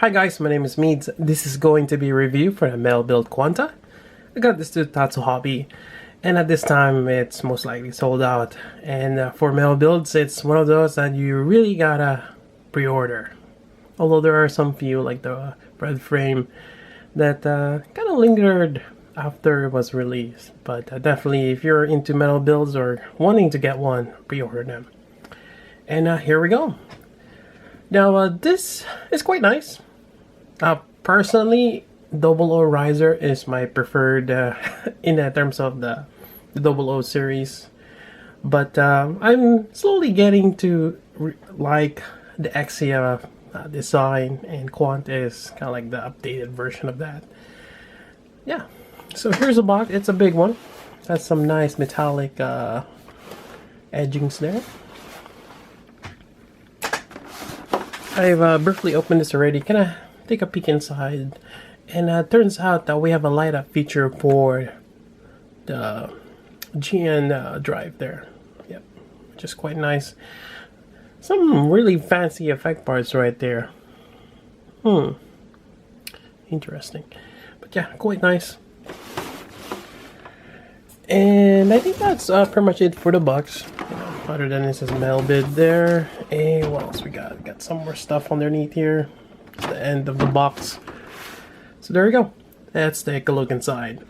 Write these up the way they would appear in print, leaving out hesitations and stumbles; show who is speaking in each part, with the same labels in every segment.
Speaker 1: Hi guys, my name is Meads. This is going to be a review for the metal build QanT. I got this to Tatsu Hobby, and at this time it's most likely sold out. And for metal builds, it's one of those that you really gotta pre-order. Although there are some few, like the red frame, that kind of lingered after it was released. But definitely, if you're into metal builds or wanting to get one, pre-order them. And here we go. Now this is quite nice. Personally, Double O Riser is my preferred in terms of the Double O series. But I'm slowly getting to like the Exia design, and QanT is kind of like the updated version of that. Yeah, so here's a box. It's a big one. Has some nice metallic edgings there. I've briefly opened this already. Can I take a peek inside? And turns out that we have a light up feature for the GN drive there. Yep, which is quite nice. Some really fancy effect parts right there. Interesting. But yeah, quite nice. And I think that's pretty much it for the box. Other than this is metal bid there. And what else we got? We got some more stuff underneath here. It's the end of the box. So there we go. Let's take a look inside.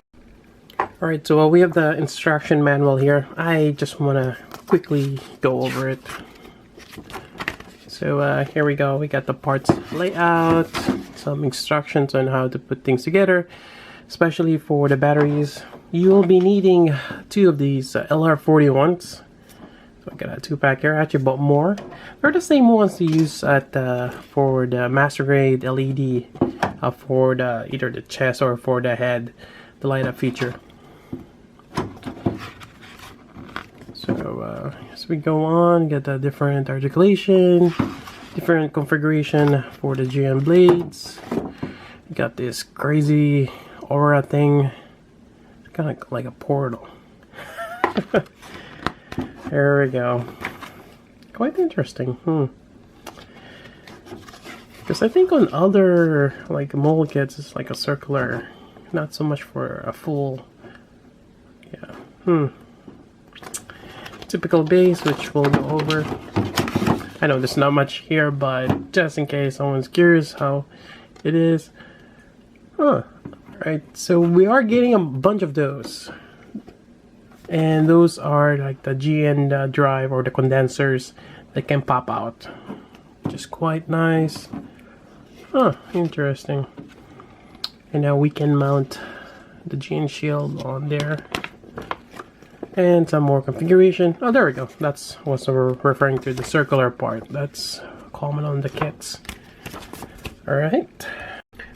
Speaker 1: Alright, so we have the instruction manual here. I just want to quickly go over it. So here we go. We got the parts layout, some instructions on how to put things together, especially for the batteries. You'll be needing two of these LR41s. So I got a 2-pack here. I actually bought more. They're the same ones to use at for the master grade LED for the either the chest or for the head, the light up feature. So as we go on, get the different articulation, different configuration for the GM blades. You got this crazy aura thing, kind of like a portal. There we go. Quite interesting. Because I think on other like mold kits it's like a circular, not so much for a full. Yeah. Typical base, which we'll go over. I know there's not much here, but just in case someone's curious how it is. Right, so we are getting a bunch of those. And those are like the GN drive or the condensers that can pop out. Which is quite nice. Interesting. And now we can mount the GN shield on there. And some more configuration. Oh, there we go. That's what we're referring to, the circular part. That's common on the kits. Alright.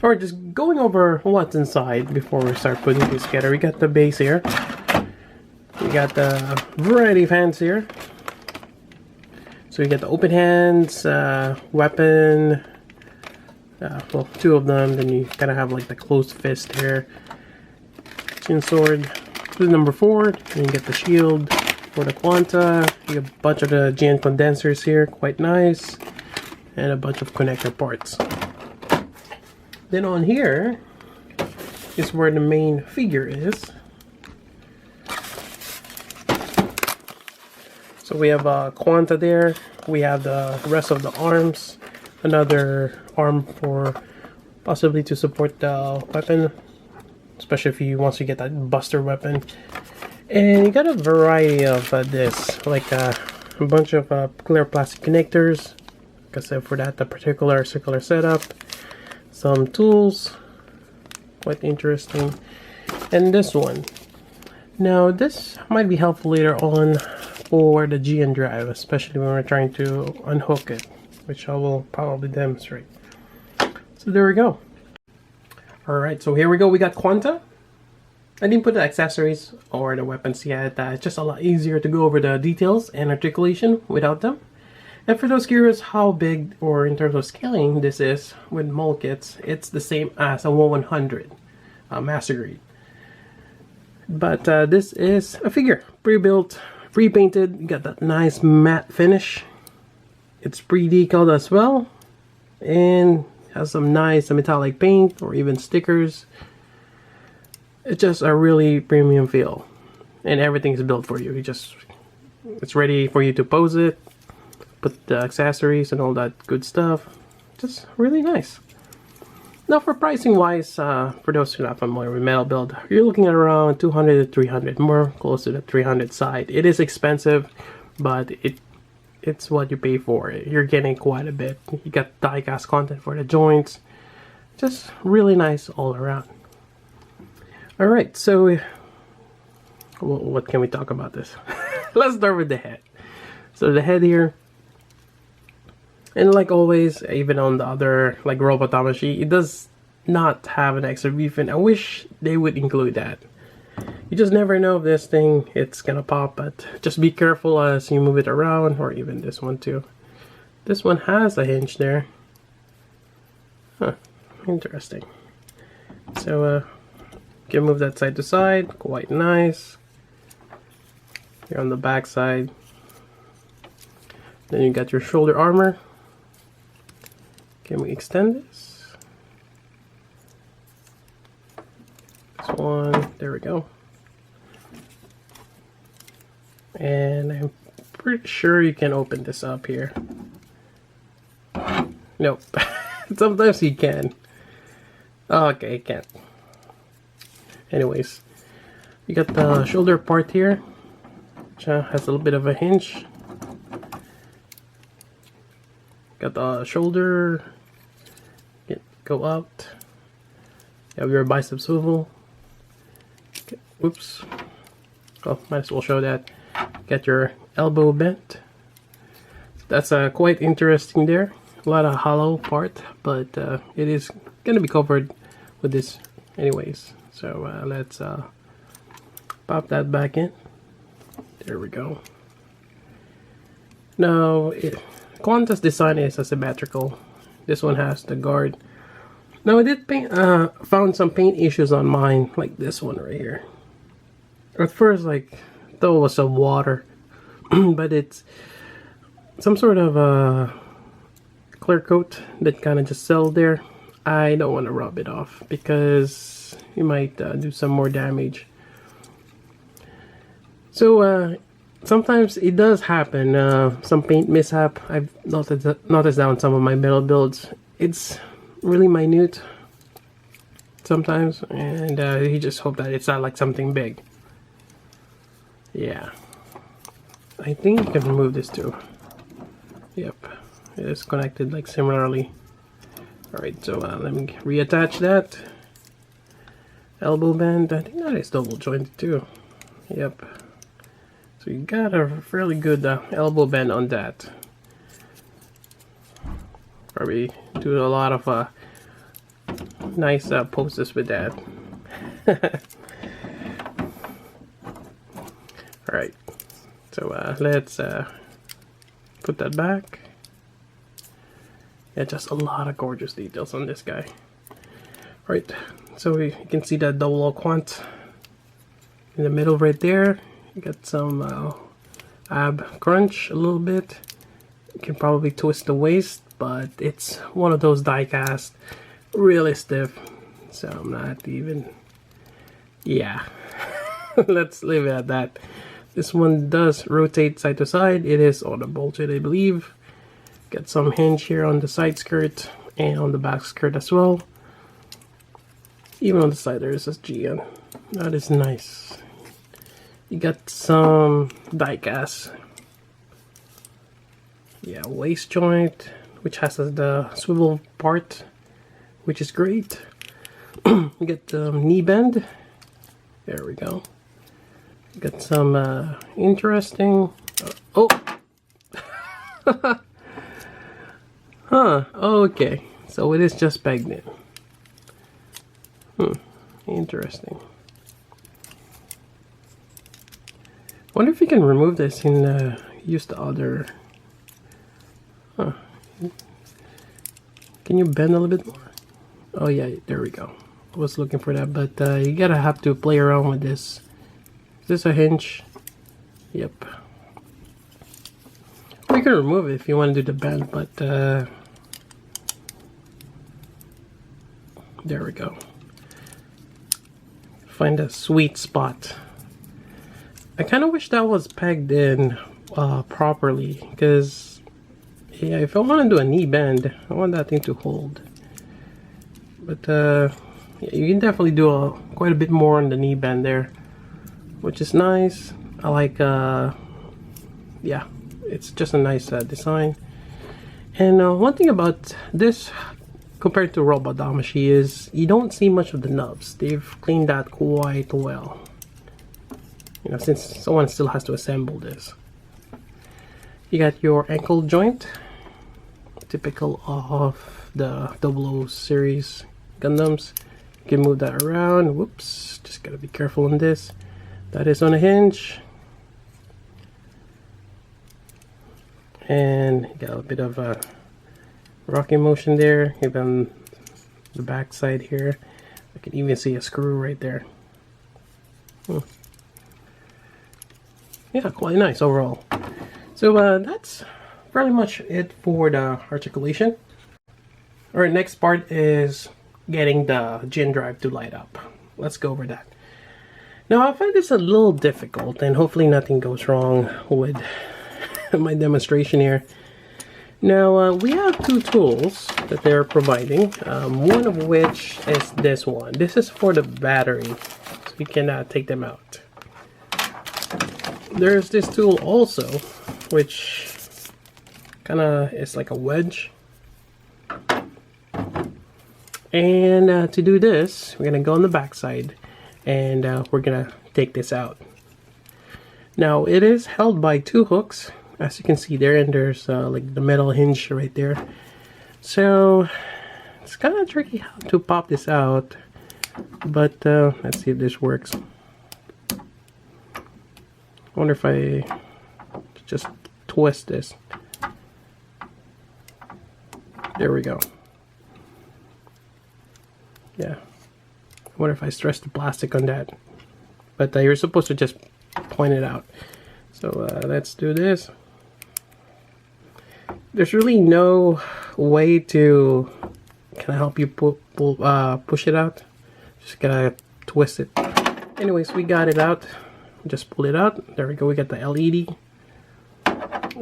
Speaker 1: Alright, just going over what's inside before we start putting this together. We got the base here. We got the variety of hands here. So we got the open hands, weapon, well, two of them. Then you kind of have like the closed fist here. Chin sword. This is number 4. Then you get the shield for the QanT. You have a bunch of the GN condensers here, quite nice. And a bunch of connector parts. Then on here is where the main figure is. So we have a QanT there. We have the rest of the arms. Another arm for possibly to support the weapon, especially if you want to get that buster weapon. And you got a variety of this, like a bunch of clear plastic connectors. Like I said, for that the particular circular setup. Some tools, quite interesting. And this one. Now this might be helpful later on for the GN drive, especially when we're trying to unhook it, which I will probably demonstrate. So there we go. Alright, so here we go. We got QanT. I didn't put the accessories or the weapons yet. It's just a lot easier to go over the details and articulation without them. And for those curious how big or in terms of scaling this is with mold kits, it's the same as a 1/100 master grade. But this is a figure, pre-built, pre-painted. You got that nice matte finish. It's pre-decaled as well, and Has some nice metallic paint or even stickers. It's just a really premium feel, and everything is built for you. It's ready for you to pose it, put the accessories and all that good stuff. Just really nice. Now for pricing wise, for those who are not familiar with metal build, you're looking at around 200 to 300, more close to the 300 side. It is expensive, but it's what you pay for. You're getting quite a bit. You got die cast content for the joints. Just really nice all around. Alright, so what can we talk about this? Let's start with the head. So the head here, and like always, even on the other like robot Tamashi, it does not have an extra V fin. I wish they would include that. You just never know if this thing it's gonna pop, but just be careful as you move it around, or even this one too. This one has a hinge there. Huh, interesting. So you can move that side to side, quite nice. Here on the back side. Then you got your shoulder armor. Can we extend this? This one, there we go. And I'm pretty sure you can open this up here. Nope. Sometimes you can. Oh, okay, you can't. Anyways, you got the shoulder part here, which has a little bit of a hinge. Got the shoulder, go out. You have your bicep swivel. Okay, oops. Oh, might as well show that. Got your elbow bent. That's quite interesting there. A lot of hollow part, but it is gonna be covered with this anyways. So let's pop that back in. There we go. Now, QanT's design is asymmetrical. This one has the guard. Now I did found some paint issues on mine, like this one right here. At first, like, thought it was some water, but it's some sort of clear coat that kind of just settled there. I don't want to rub it off because you might do some more damage. So sometimes it does happen, some paint mishap. I've noticed that on some of my metal builds. It's really minute sometimes, and you just hope that it's not like something big. Yeah, I think you can remove this too. Yep, it is connected like similarly. Alright, so let me reattach that. Elbow band, I think that is double jointed too. Yep. So you got a fairly good elbow bend on that. Probably do a lot of nice poses with that. Alright, so let's put that back. Yeah, just a lot of gorgeous details on this guy. Alright, so you can see that double QanT in the middle right there. You got some ab crunch a little bit. You can probably twist the waist, but it's one of those die cast, really stiff. So I'm not even, yeah. Let's leave it at that. This one does rotate side to side. It is auto bolted, I believe. Got some hinge here on the side skirt and on the back skirt as well. Even on the side there is a GN. That is nice. You got some die cast. Yeah, waist joint, which has the swivel part, which is great. You got the knee bend. There we go. You got some interesting. Oh. Huh. Okay. So it is just pegged in. Interesting. Wonder if you can remove this and use the other. Huh. Can you bend a little bit more? Oh yeah, there we go. I was looking for that, but you gotta have to play around with this. Is this a hinge? Yep. Or you can remove it if you want to do the bend, but There we go. Find a sweet spot. I kind of wish that was pegged in properly, because yeah, if I want to do a knee bend, I want that thing to hold. But yeah, you can definitely do quite a bit more on the knee bend there, which is nice. I like yeah, it's just a nice design. And one thing about this compared to Robot Damacy is you don't see much of the nubs. They've cleaned that quite well. You know, since someone still has to assemble this. You got your ankle joint, typical of the 00 series Gundams. You can move that around. Whoops, just gotta be careful on this. That is on a hinge. And you got a bit of a rocking motion there. Even the back side here, I can even see a screw right there. Yeah, quite nice overall. So that's pretty much it for the articulation. Alright, next part is getting the gin drive to light up. Let's go over that. Now I find this a little difficult, and hopefully nothing goes wrong with my demonstration here. Now we have two tools that they're providing, one of which is this one. This is for the battery, so you cannot take them out. There's this tool also, which kind of is like a wedge. And to do this, we're going to go on the back side, and we're going to take this out. Now it is held by two hooks, as you can see there, and there's like the metal hinge right there. So it's kind of tricky how to pop this out, but let's see if this works. I wonder if I just twist this. There we go. Yeah. I wonder if I stress the plastic on that. But you're supposed to just point it out. So let's do this. There's really no way to kind of help you push it out. Just gotta twist it. Anyways, we got it out. Just pull it out. There we go. We got the LED.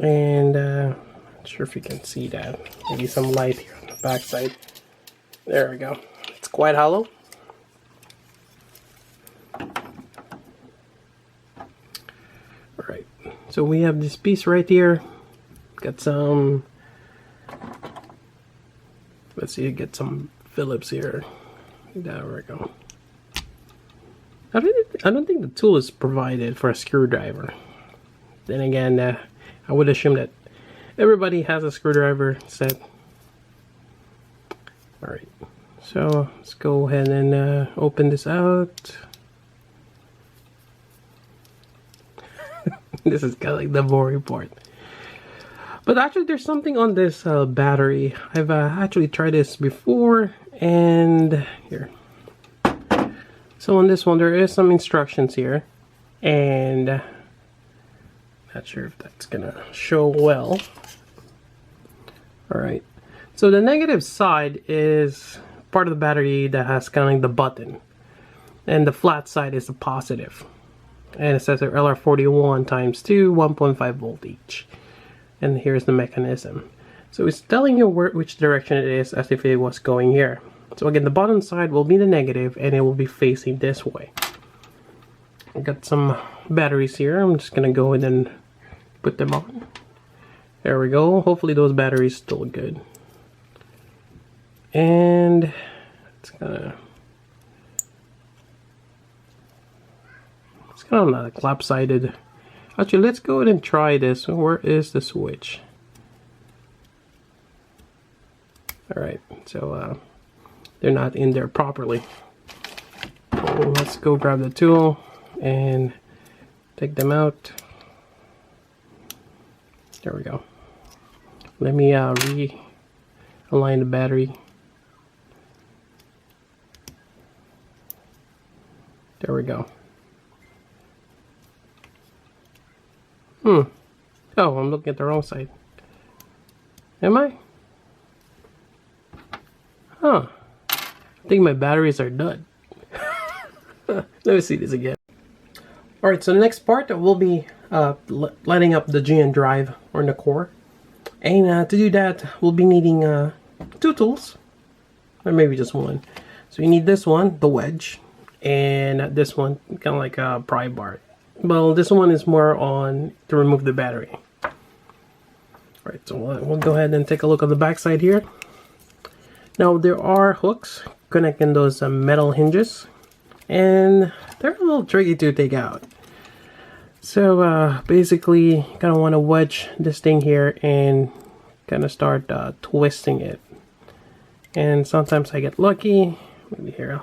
Speaker 1: And not sure if you can see that. Maybe some light here on the back side. There we go. It's quite hollow. Alright. So we have this piece right here. Got some, let's see, get some Phillips here. There we go. I don't think the tool is provided for a screwdriver. Then again, I would assume that everybody has a screwdriver set. Alright, so let's go ahead and open this out. This is kind of like the boring part. But actually there's something on this battery. I've actually tried this before, and here. So on this one there is some instructions here, and not sure if that's gonna show well. Alright, so the negative side is part of the battery that has kind of like the button, and the flat side is the positive. And it says LR41 times 2, 1.5 volt each. And here's the mechanism. So it's telling you which direction it is, as if it was going here. So again, the bottom side will be the negative, and it will be facing this way. I got some batteries here. I'm just gonna go ahead and put them on. There we go. Hopefully those batteries still good. And it's kind of not clap-sided. Actually, let's go ahead and try this. Where is the switch? Alright, so they're not in there properly. So let's go grab the tool and take them out. There we go. Let me realign the battery. There we go. Oh, I'm looking at the wrong side. Am I? Huh. I think my batteries are done. Let me see this again. Alright, so the next part will be lighting up the GN drive or the core. And to do that, we'll be needing 2 tools. Or maybe just one. So you need this one, the wedge. And this one, kind of like a pry bar. Well, this one is more on to remove the battery. Alright, so we'll go ahead and take a look at the back side here. Now, there are hooks connecting those metal hinges. And they're a little tricky to take out. So basically, kind of want to wedge this thing here and kind of start twisting it. And sometimes I get lucky. Maybe here.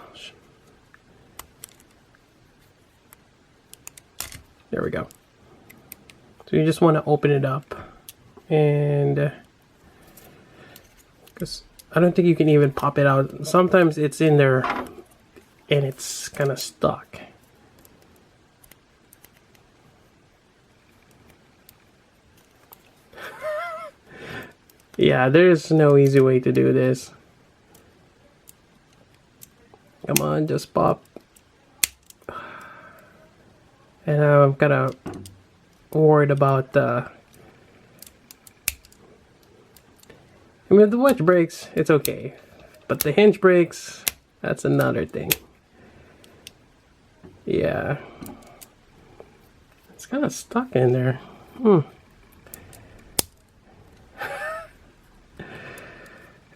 Speaker 1: There we go. So you just want to open it up. And because I don't think you can even pop it out. Sometimes it's in there and it's kind of stuck. Yeah, there's no easy way to do this. Come on, just pop. And I'm kind of worried about I mean, if the wedge breaks, it's okay. But the hinge breaks, that's another thing. Yeah. It's kind of stuck in there.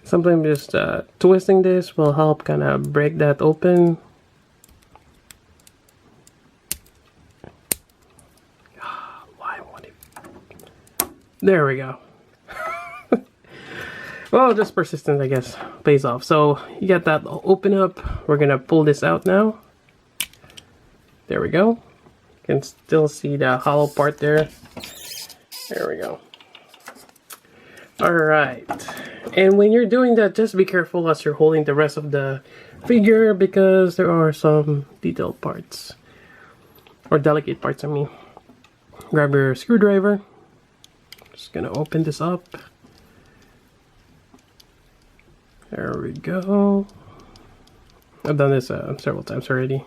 Speaker 1: Sometimes just twisting this will help kind of break that open. Why won't it? There we go. Well, just persistence, I guess, pays off. So you got that open up. We're gonna pull this out now. There we go. You can still see the hollow part there. There we go. Alright. And when you're doing that, just be careful as you're holding the rest of the figure because there are some detailed parts. Or delicate parts, I mean. Grab your screwdriver. Just gonna open this up. There we go. I've done this several times already.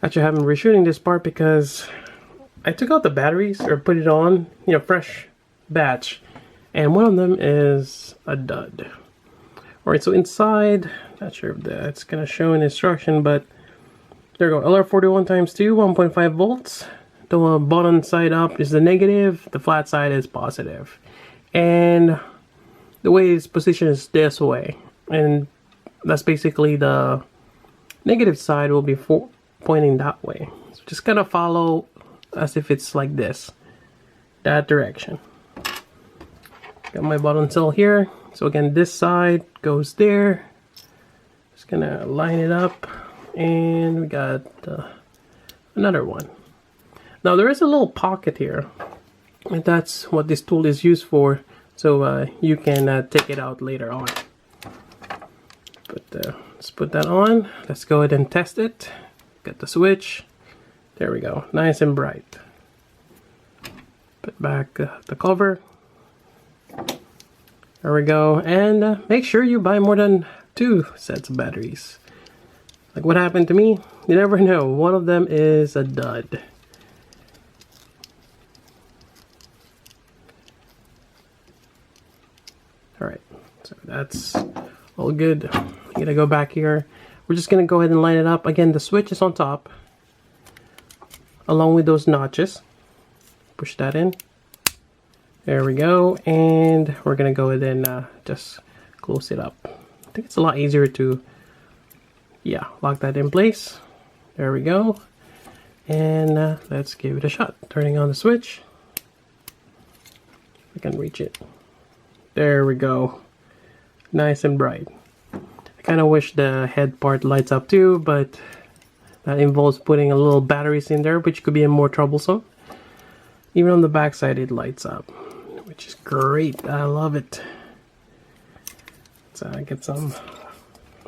Speaker 1: Actually, I haven't reshooting this part because I took out the batteries or put it on, you know, fresh batch, and one of them is a dud. Alright, so inside, not sure if that's gonna show an instruction, but there we go. LR41 times 2, 1.5 volts. The bottom side up is the negative, the flat side is positive. And the way it's positioned is this way, and that's basically the negative side will be pointing that way. So just kind of follow as if it's like this, that direction. Got my bottom cell here. So again, this side goes there. Just gonna line it up, and we got another one. Now there is a little pocket here, and that's what this tool is used for. So you can take it out later on. But let's put that on. Let's go ahead and test it. Get the switch. There we go, nice and bright. Put back the cover. There we go, and make sure you buy more than 2 sets of batteries. Like what happened to me, you never know. One of them is a dud. Alright, so that's all good. I'm gonna go back here. We're just gonna go ahead and line it up. Again, the switch is on top, along with those notches. Push that in. There we go, and we're gonna go ahead and just close it up. I think it's a lot easier to, yeah, lock that in place. There we go, and let's give it a shot. Turning on the switch. I can reach it. There we go, nice and bright. I kind of wish the head part lights up too, but that involves putting a little batteries in there, which could be more troublesome. Even on the back side, it lights up, which is great. I love it. So I get the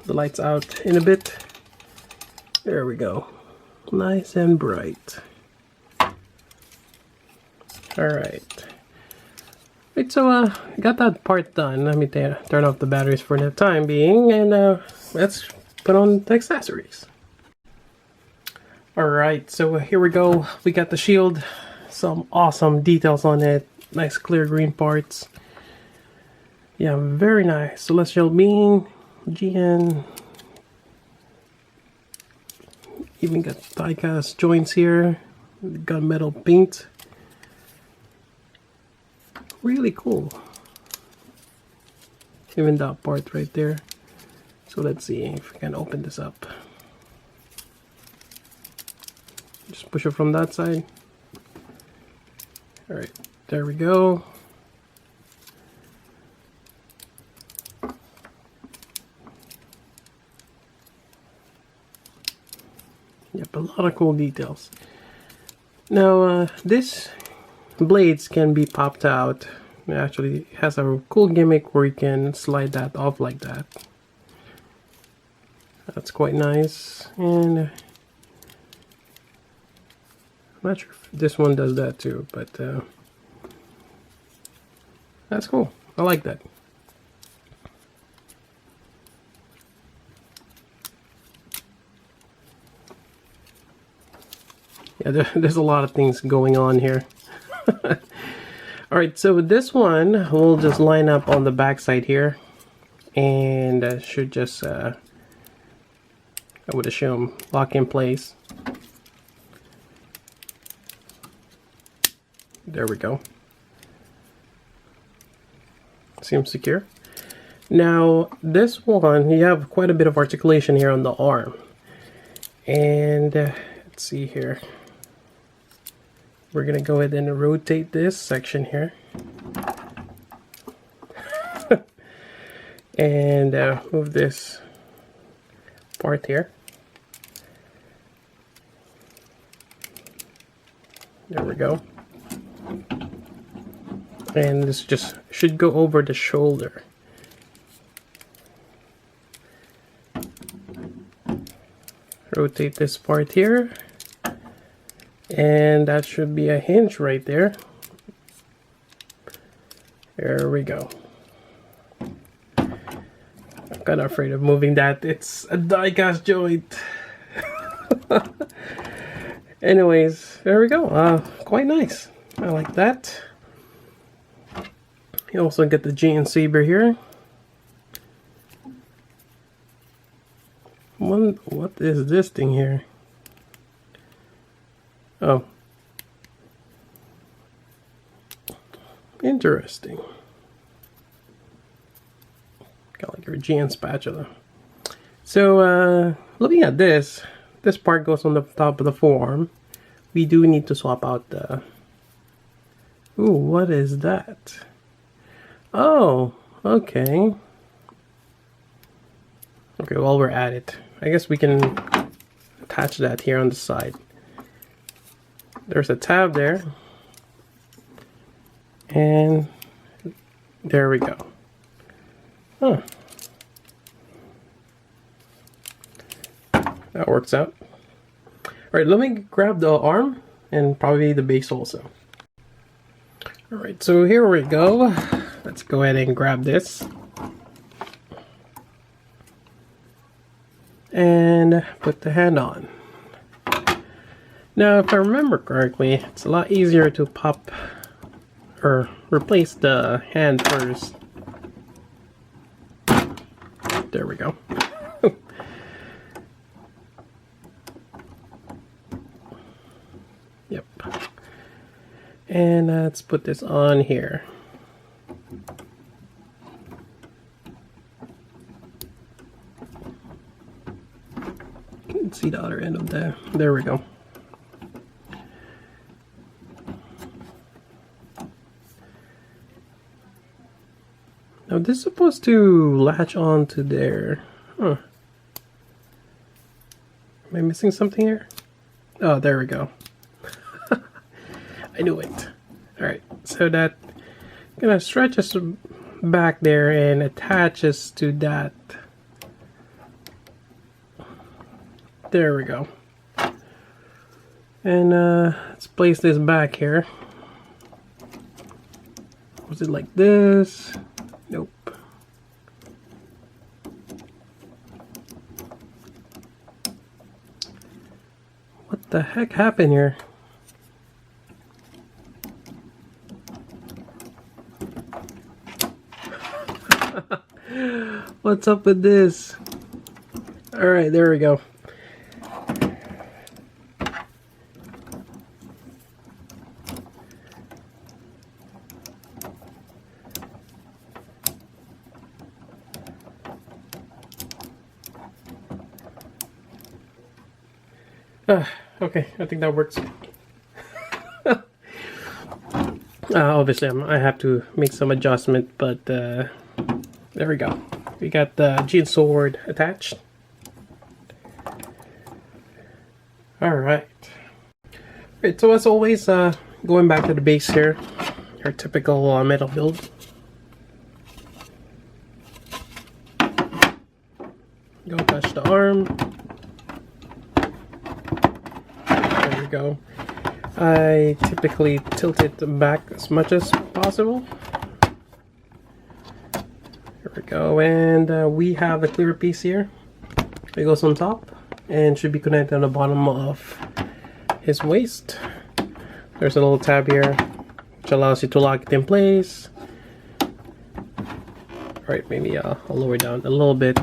Speaker 1: lights out in a bit. There we go, nice and bright. All right. Right, so got that part done. Let me turn off the batteries for the time being, and let's put on the accessories. Alright, so here we go. We got the shield, some awesome details on it, nice clear green parts. Yeah, very nice. Celestial being, GN. Even got die-cast joints here, gunmetal paint. Really cool. Even that part right there. So let's see if we can open this up. Just push it from that side. Alright, there we go. Yep, a lot of cool details. Now, this blades can be popped out. It actually has a cool gimmick where you can slide that off like that. That's quite nice. And I'm not sure if this one does that too, but that's cool. I like that. Yeah, there's a lot of things going on here. Alright, so this one we'll just line up on the back side here, and should just I would assume lock in place. There we go. Seems secure. Now this one, you have quite a bit of articulation here on the arm, and let's see here. We're gonna go ahead and rotate this section here. And move this part here. There we go. And this just should go over the shoulder. Rotate this part here. And that should be a hinge right there. There we go. I'm kind of afraid of moving that. It's a die-cast joint. Anyways, there we go. Quite nice. I like that. You also get the GN Saber here. What is this thing here? Oh. Interesting. Got like your GN spatula. So, looking at this part goes on the top of the forearm. We do need to swap out the... Ooh, what is that? Oh, okay. Okay, while we're at it, I guess we can attach that here on the side. There's a tab there. And there we go. Huh. That works out. Alright, let me grab the arm and probably the base also. Alright, so here we go. Let's go ahead and grab this. And put the hand on. Now, if I remember correctly, it's a lot easier to pop or replace the hand first. There we go. Yep. And let's put this on here. You can see the other end of that. There we go. Now this is supposed to latch on to there. Huh. Am I missing something here? Oh, there we go. I knew it. Alright, so that kind of stretches back there and attaches to that. There we go. And let's place this back here. Was it like this? Nope. What the heck happened here? What's up with this? Alright, there we go. Okay, I think that works. Obviously, I have to make some adjustment, but there we go. We got the Gene sword attached. Alright. Alright, so as always, going back to the base here, our typical metal build. Go touch the arm. There we go. I typically tilt it back as much as possible. There we go, and we have a clear piece here. It goes on top and should be connected on the bottom of his waist. There's a little tab here which allows you to lock it in place. Alright, maybe I'll lower down a little bit.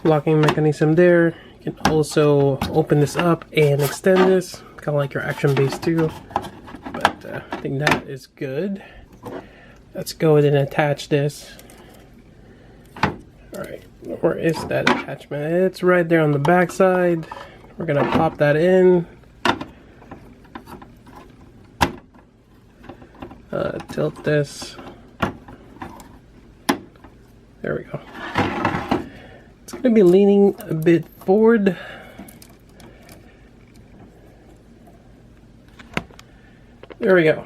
Speaker 1: Locking mechanism there. You can also open this up and extend this, kind of like your action base too. But I think that is good. Let's go ahead and attach this. Alright, where is that attachment? It's right there on the back side. We're gonna pop that in. Tilt this. There we go. It's going to be leaning a bit forward. There we go.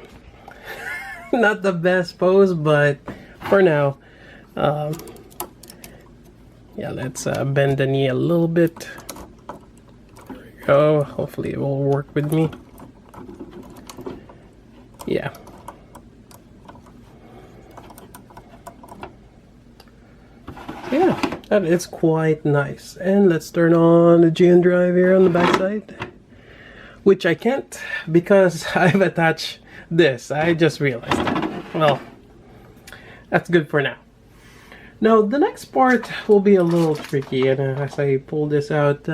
Speaker 1: Not the best pose, but for now, yeah, let's bend the knee a little bit. There we go. Hopefully it will work with me. Yeah. Yeah. That is quite nice. And let's turn on the GN drive here on the back side, which I can't because I've attached this. I just realized that. Well, that's good for now. Now the next part will be a little tricky, and as I pull this out,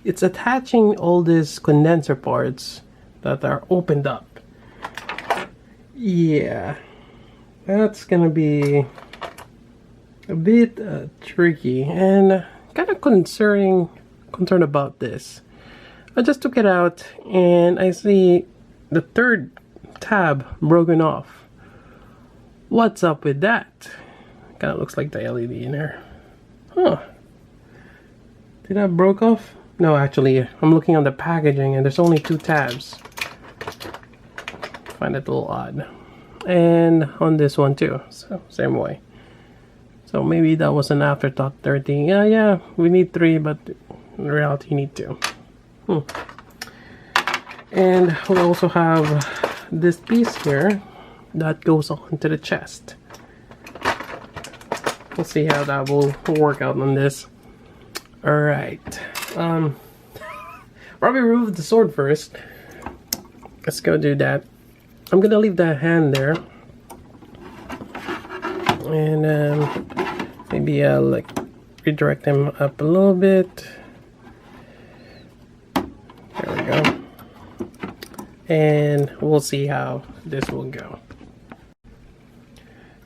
Speaker 1: it's attaching all these condenser parts that are opened up. Yeah, that's gonna be a bit tricky and kind of concerned about this. I just took it out and I see the third tab broken off. What's up with that? Kind of looks like the LED in there. Huh. Did that broke off? No, actually, I'm looking on the packaging and there's only 2 tabs. Find it a little odd. And on this one too, so same way. So maybe that was an afterthought 13. Yeah, we need 3, but in reality you need 2. And we also have this piece here that goes onto the chest. We'll see how that will work out on this. Alright. Probably remove the sword first. Let's go do that. I'm gonna leave that hand there. And maybe I'll like redirect them up a little bit. There we go. And we'll see how this will go.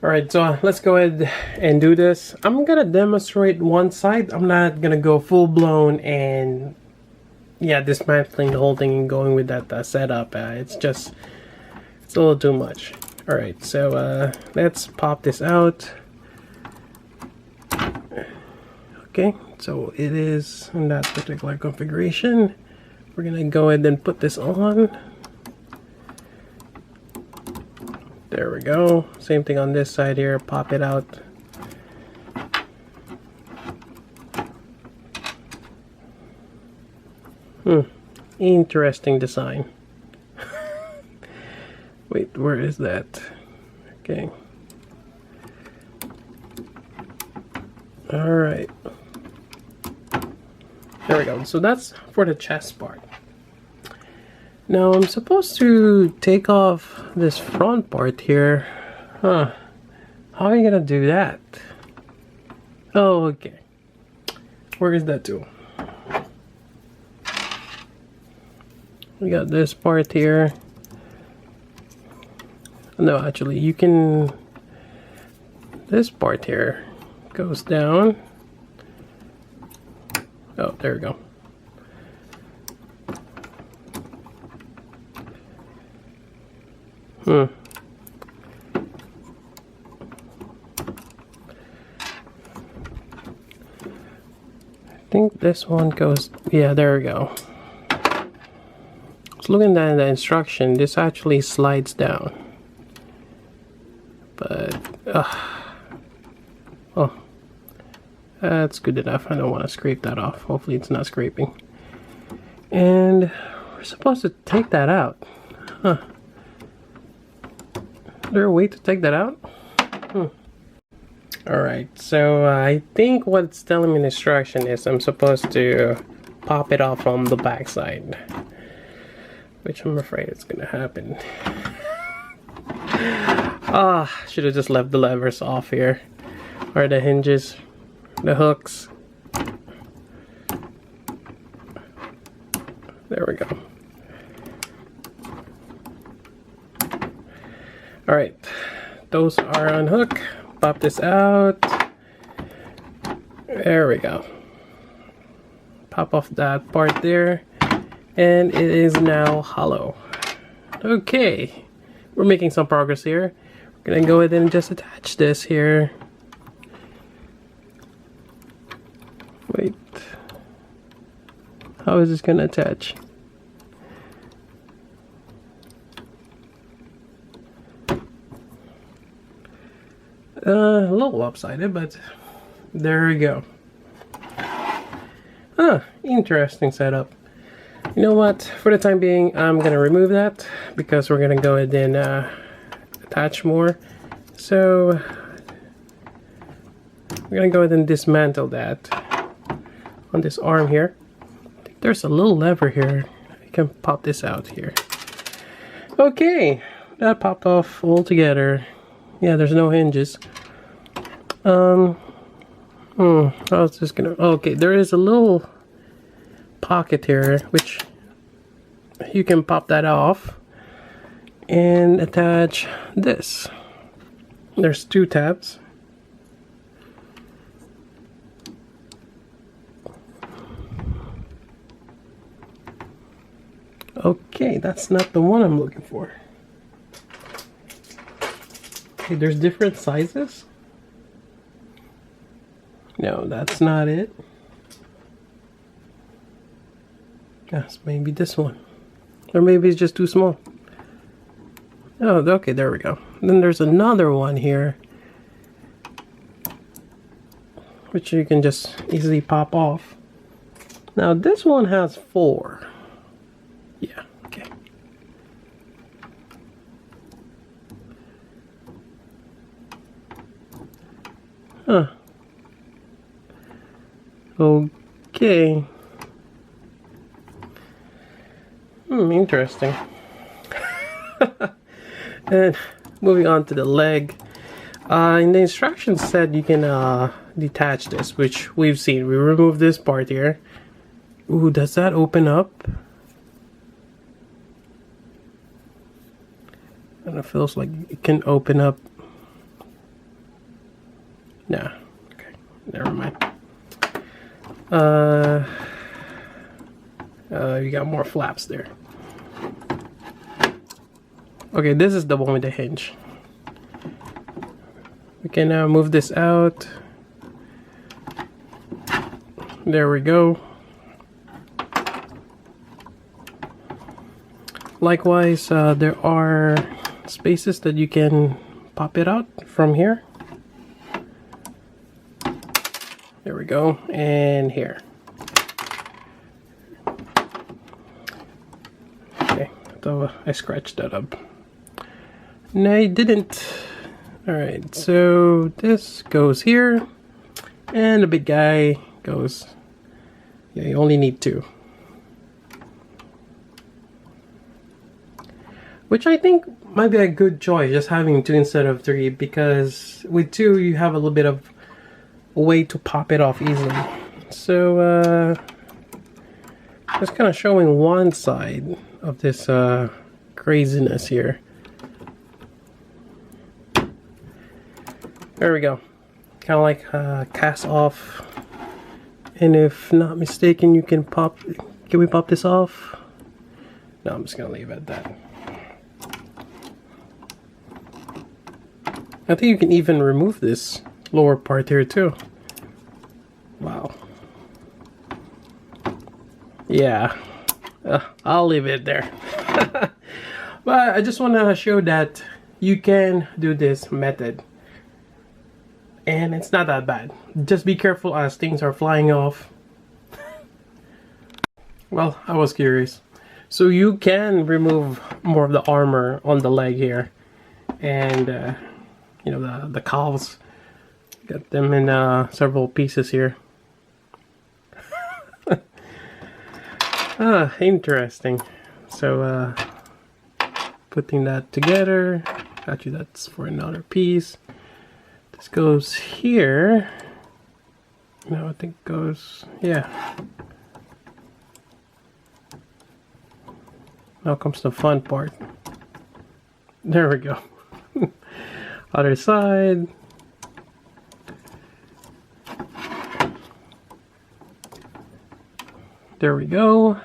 Speaker 1: Alright, so let's go ahead and do this. I'm gonna demonstrate one side. I'm not gonna go full blown and dismantling the whole thing and going with that setup. It's a little too much. Alright, so let's pop this out. Okay, so it is in that particular configuration. We're gonna go ahead and put this on. There we go. Same thing on this side here. Pop it out. Interesting design. Wait, where is that? Okay. Alright. There we go. So that's for the chest part. Now I'm supposed to take off this front part here. Huh. How are you gonna do that? Oh, okay. Where is that tool? We got this part here. No, actually, you can... This part here goes down. Oh, there we go. I think this one goes... Yeah, there we go. So looking at the instruction, this actually slides down. But... oh. That's good enough. I don't want to scrape that off. Hopefully it's not scraping. And we're supposed to take that out. Huh. Is there a way to take that out? Alright, so I think what it's telling me in the instruction is I'm supposed to pop it off from the back side. Which I'm afraid it's gonna happen. Should have just left the levers off here. Or the hinges. The hooks. There we go. Alright, those are unhooked. Pop this out. There we go. Pop off that part there. And it is now hollow. Okay, we're making some progress here. We're gonna go ahead and just attach this here. Wait. How is this gonna attach? A little lopsided, but there we go. Interesting setup. You know what? For the time being, I'm gonna remove that because we're gonna go ahead and attach more. So we're gonna go ahead and dismantle that on this arm here. I think there's a little lever here. I can pop this out here. Okay, that popped off altogether. Yeah, there's no hinges. I was just gonna... Okay, there is a little pocket here, which you can pop that off and attach this. There's two tabs. Okay, that's not the one I'm looking for. Okay, there's different sizes. No, that's not it. Yes, maybe this one. Or maybe it's just too small. Oh, okay, there we go. Then there's another one here, which you can just easily pop off. Now this one has 4. Yeah, okay. Huh. Okay. Interesting. And moving on to the leg. In the instructions said you can detach this, which we've seen. We remove this part here. Ooh, does that open up? And it feels like it can open up. Nah. Okay, never mind. You got more flaps there. Okay, this is the one with the hinge. We can now move this out. There we go. Likewise, there are spaces that you can pop it out from here. There we go, and here. Okay, so I scratched that up. No, I didn't. Alright, so this goes here, and the big guy goes, yeah, you only need 2. Which I think might be a good choice, just having 2 instead of 3, because with 2 you have a little bit of a way to pop it off easily. So, just kind of showing one side of this craziness here. There we go. Kind of like cast off. And if not mistaken, you can pop. Can we pop this off? No, I'm just gonna leave it at that. I think you can even remove this lower part here too. Wow. Yeah. I'll leave it there. But I just want to show that you can do this method. And it's not that bad. Just be careful as things are flying off. Well, I was curious. So you can remove more of the armor on the leg here. And, you know, the calves. Got them in several pieces here. Interesting. So, putting that together. Actually, that's for another piece. This goes here. No, I think it goes, yeah. Now comes the fun part. There we go. Other side. There we go.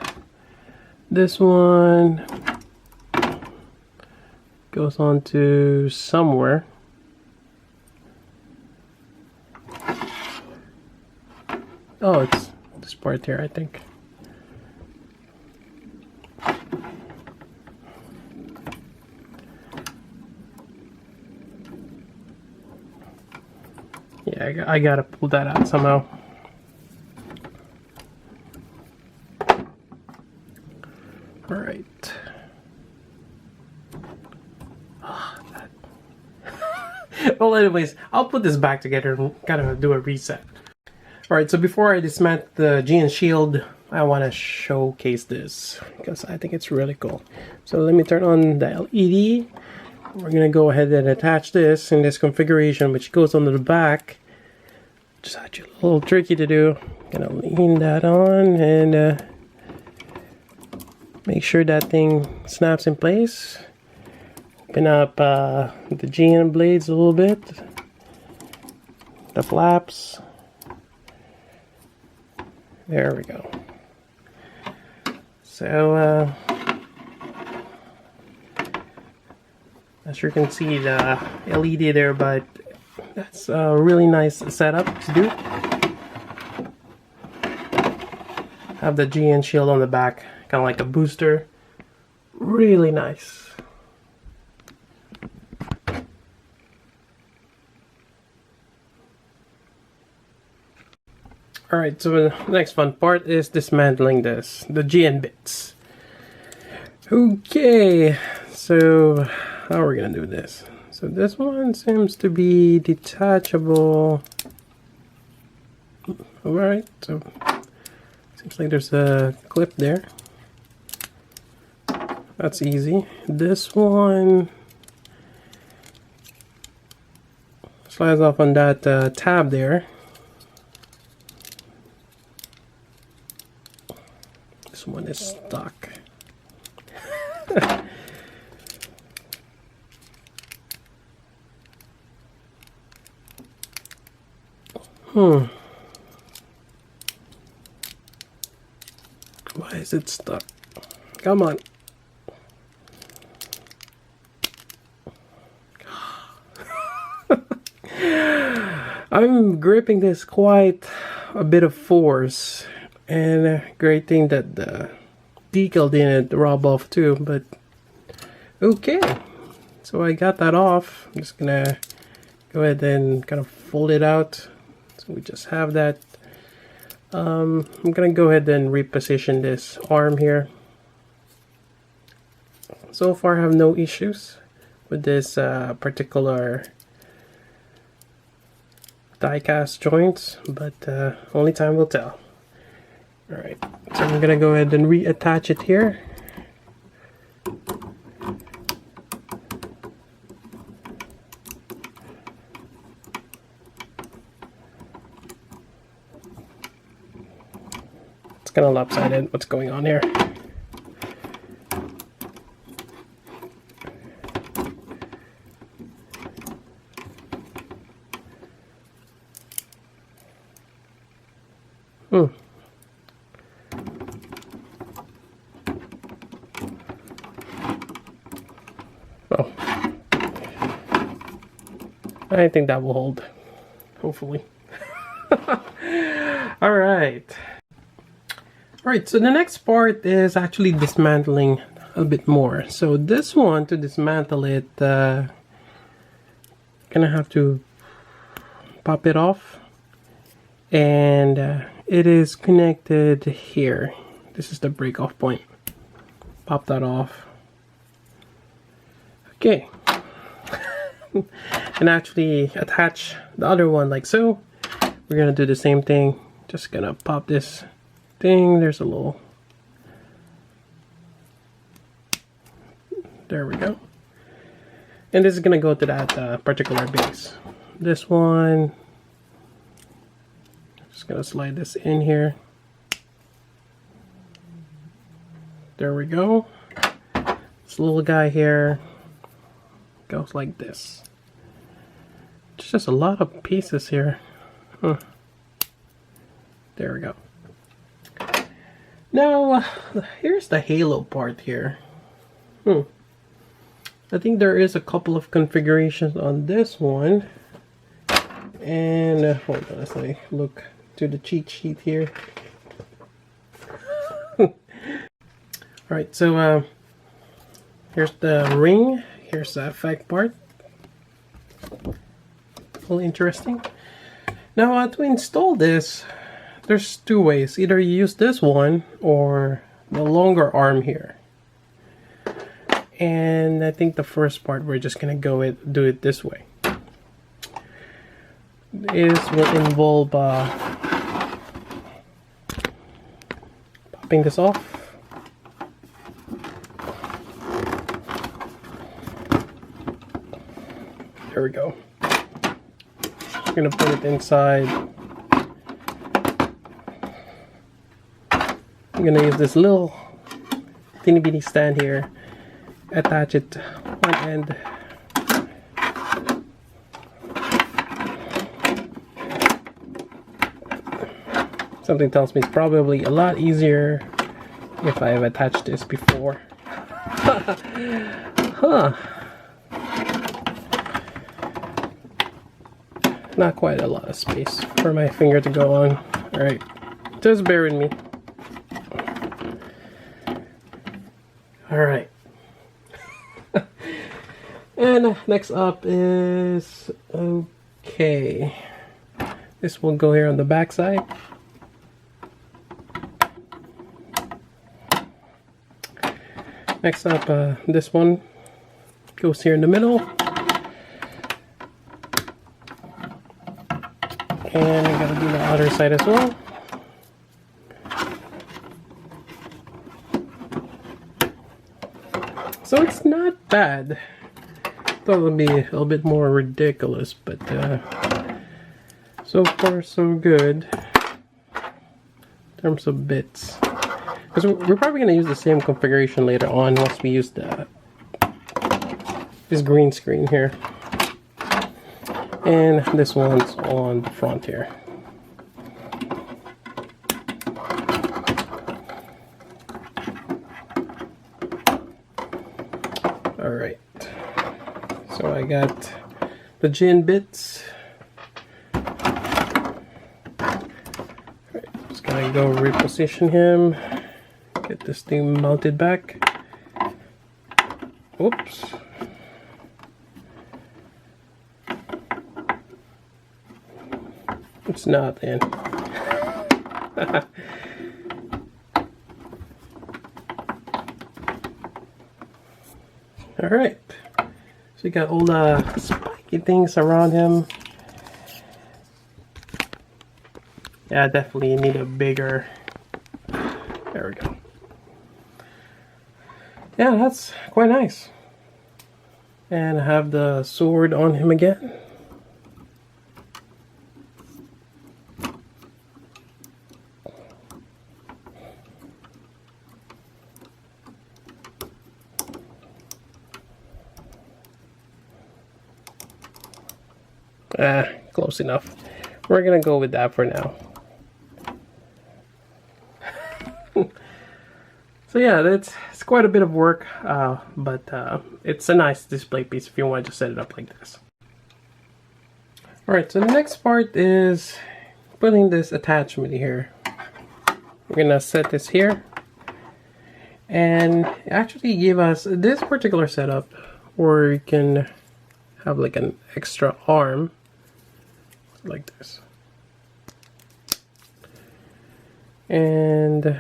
Speaker 1: This one goes on to somewhere. Oh, it's this part here, I think. Yeah, I gotta pull that out somehow. All right. Well, anyways, I'll put this back together and kind of do a reset. Alright, so before I dismantle the GN shield, I want to showcase this because I think it's really cool. So let me turn on the LED. We're going to go ahead and attach this in this configuration, which goes onto the back. Just actually a little tricky to do. Gonna lean that on and make sure that thing snaps in place. Open up the GN blades a little bit. The flaps. There we go. So, as you can see the LED there, but that's a really nice setup to do. Have the GN shield on the back, kind of like a booster. Really nice. Alright, so the next fun part is dismantling this, the GN bits. Okay, so how are we gonna do this? So this one seems to be detachable. Alright, so seems like there's a clip there. That's easy. This one slides off on that tab there. This one is stuck. Why is it stuck? Come on. I'm gripping this quite a bit of force, and a great thing that the decal didn't rub off too, but okay. So I got that off. I'm just gonna go ahead and kind of fold it out. So we just have that. I'm gonna go ahead and reposition this arm here. So far I have no issues with this particular die cast joints, but only time will tell. Alright, so I'm gonna go ahead and reattach it here. It's kind of lopsided. What's going on here? Oh, I think that will hold, hopefully. Alright, so the next part is actually dismantling a bit more. So this one, to dismantle it, gonna have to pop it off, and it is connected here. This is the break off point. Pop that off. Okay. And actually attach the other one like so. We're gonna do the same thing. Just gonna pop this thing. There's a little. There we go. And this is gonna go to that particular base. This one. Just gonna slide this in here. There we go. This little guy here goes like this. It's just a lot of pieces here. There we go. Now, here's the halo part here. I think there is a couple of configurations on this one. And hold on, as I look to the cheat sheet here. Alright, so here's the ring. Here's the effect part. Really interesting. Now to install this, there's two ways. Either you use this one or the longer arm here. And I think the first part we're just gonna do it this way. This will involve popping this off. There we go. I'm gonna put it inside. I'm gonna use this little teeny bitty stand here. Attach it one end. Something tells me it's probably a lot easier if I have attached this before. Huh. Not quite a lot of space for my finger to go on. Alright, just bear with me. Alright. And next up is, okay, this will go here on the back side. Next up, this one goes here in the middle. And I gotta do the other side as well. So it's not bad. Thought it would be a little bit more ridiculous, but so far so good in terms of bits. Because we're probably going to use the same configuration later on once we use this green screen here. And this one's on the front here. Alright. So I got the gin bits. Alright, just gonna go reposition him. Get this thing mounted back. Oops. It's not in. Alright. So you got all the spiky things around him. Yeah, definitely need a bigger. There we go. Yeah, that's quite nice. And I have the sword on him again. Close enough. We're gonna go with that for now. So yeah, it's quite a bit of work, but it's a nice display piece if you want to just set it up like this. Alright, so the next part is putting this attachment here. We're gonna set this here and actually give us this particular setup where you can have like an extra arm like this. And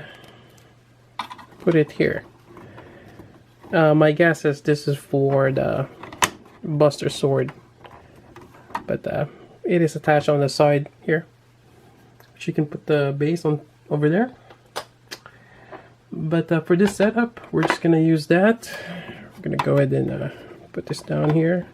Speaker 1: put it here. My guess is this is for the Buster Sword, but it is attached on the side here. So you can put the base on over there. But for this setup, we're just gonna use that. We're gonna go ahead and put this down here.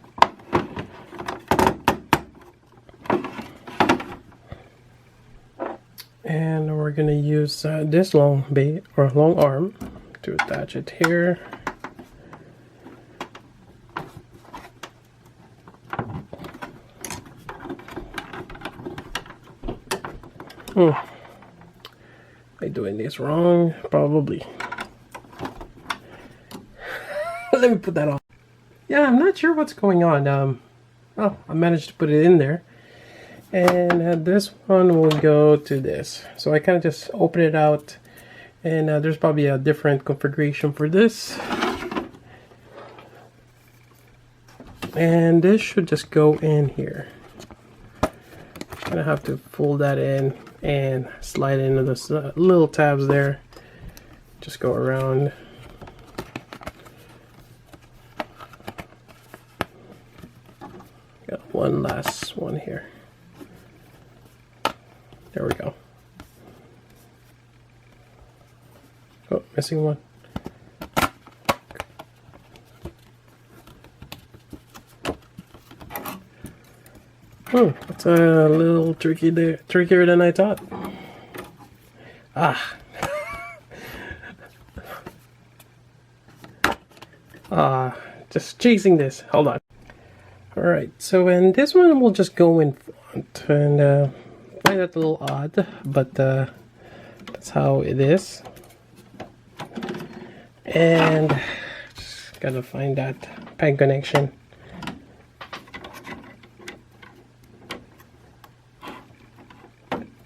Speaker 1: And we're gonna use this long arm to attach it here. Am I doing this wrong? Probably. Let me put that on. Yeah, I'm not sure what's going on. Oh, I managed to put it in there. And this one will go to this. So I kind of just open it out, and there's probably a different configuration for this. And this should just go in here. Gonna have to fold that in and slide into those little tabs there. Just go around. Got one last one here. There we go. Oh, missing one. That's a little tricky there, trickier than I thought. Just chasing this. Hold on. Alright, so and this one will just go in front, and I find that a little odd, but that's how it is. And just gotta find that peg connection.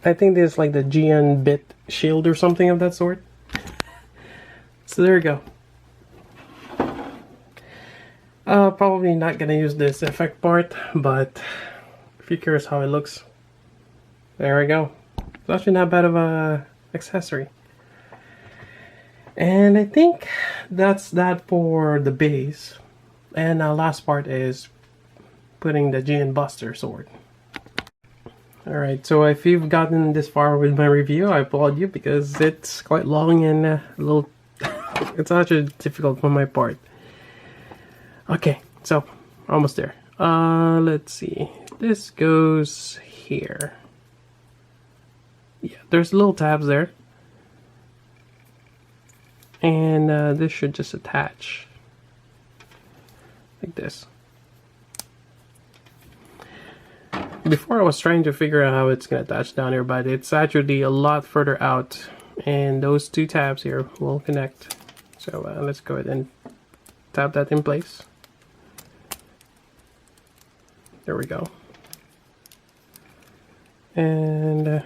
Speaker 1: I think this is like the GN bit shield or something of that sort. So there you go. Probably not gonna use this effect part, but if you're curious how it looks, there we go. It's actually not bad of a accessory. And I think that's that for the base. And last part is putting the GN Buster sword. Alright, so if you've gotten this far with my review, I applaud you because it's quite long and a little it's actually difficult on my part. Okay, so almost there. Let's see. This goes here. Yeah, there's little tabs there. And this should just attach like this. Before I was trying to figure out how it's going to attach down here, but it's actually a lot further out, and those two tabs here will connect. So let's go ahead and tap that in place. There we go. And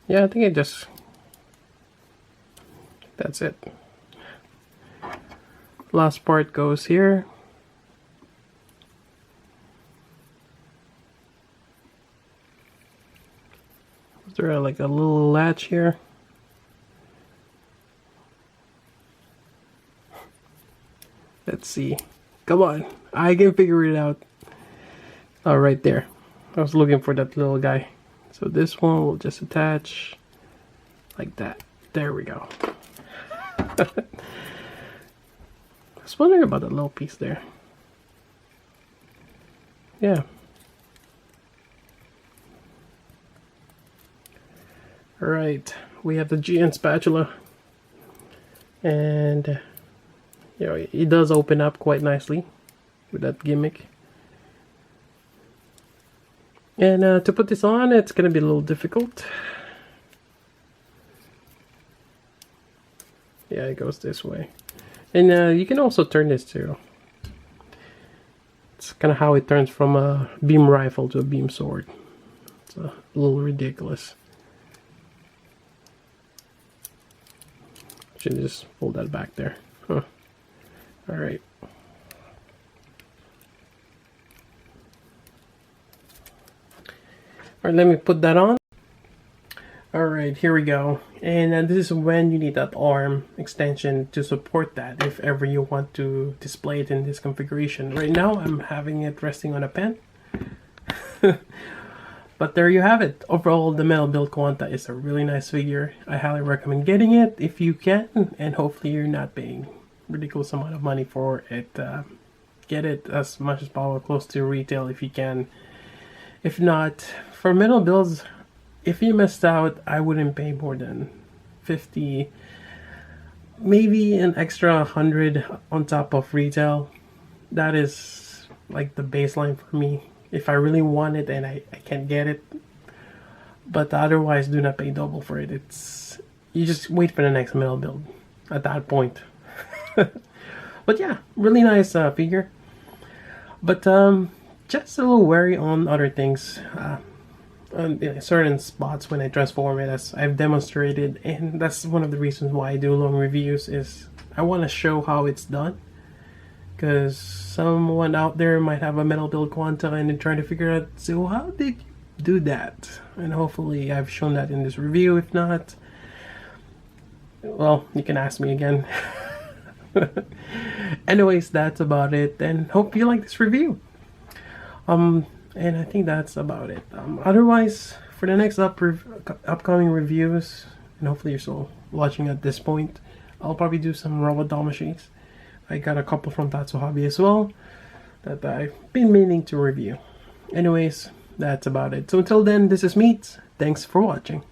Speaker 1: yeah, I think it just, that's it. Last part goes here. Is there like a little latch here? Let's see. Come on. I can figure it out. Oh, right there. I was looking for that little guy. So this one will just attach like that. There we go. I was wondering about that little piece there. Yeah. Alright, we have the GN spatula. And you know, it does open up quite nicely with that gimmick. And to put this on, it's going to be a little difficult. Yeah, it goes this way. And you can also turn this too. It's kind of how it turns from a beam rifle to a beam sword. It's a little ridiculous. Should just pull that back there. Huh. Alright. Alright, let me put that on. Alright, here we go. And this is when you need that arm extension to support that if ever you want to display it in this configuration. Right now I'm having it resting on a pen. But there you have it. Overall, the metal build QanT is a really nice figure. I highly recommend getting it if you can, and hopefully you're not paying ridiculous amount of money for it. Get it as much as possible close to retail if you can. If not, for metal builds, if you missed out, I wouldn't pay more than 50, maybe an extra 100 on top of retail. That is like the baseline for me. If I really want it and I can't get it. But otherwise, do not pay double for it. It's, you just wait for the next metal build at that point. But yeah, really nice figure. But just a little wary on other things. In certain spots when I transform it, as I've demonstrated, and that's one of the reasons why I do long reviews, is I want to show how it's done. Because someone out there might have a metal build QanT and they're trying to figure out, so how did you do that? And hopefully I've shown that in this review. If not, well, you can ask me again. Anyways, that's about it, and hope you like this review. And I think that's about it. Otherwise, for the next upcoming reviews, and hopefully you're still watching at this point, I'll probably do some robot doll machines. I got a couple from Tatsu Hobby as well that I've been meaning to review. Anyways, that's about it. So until then, this is Meat. Thanks for watching.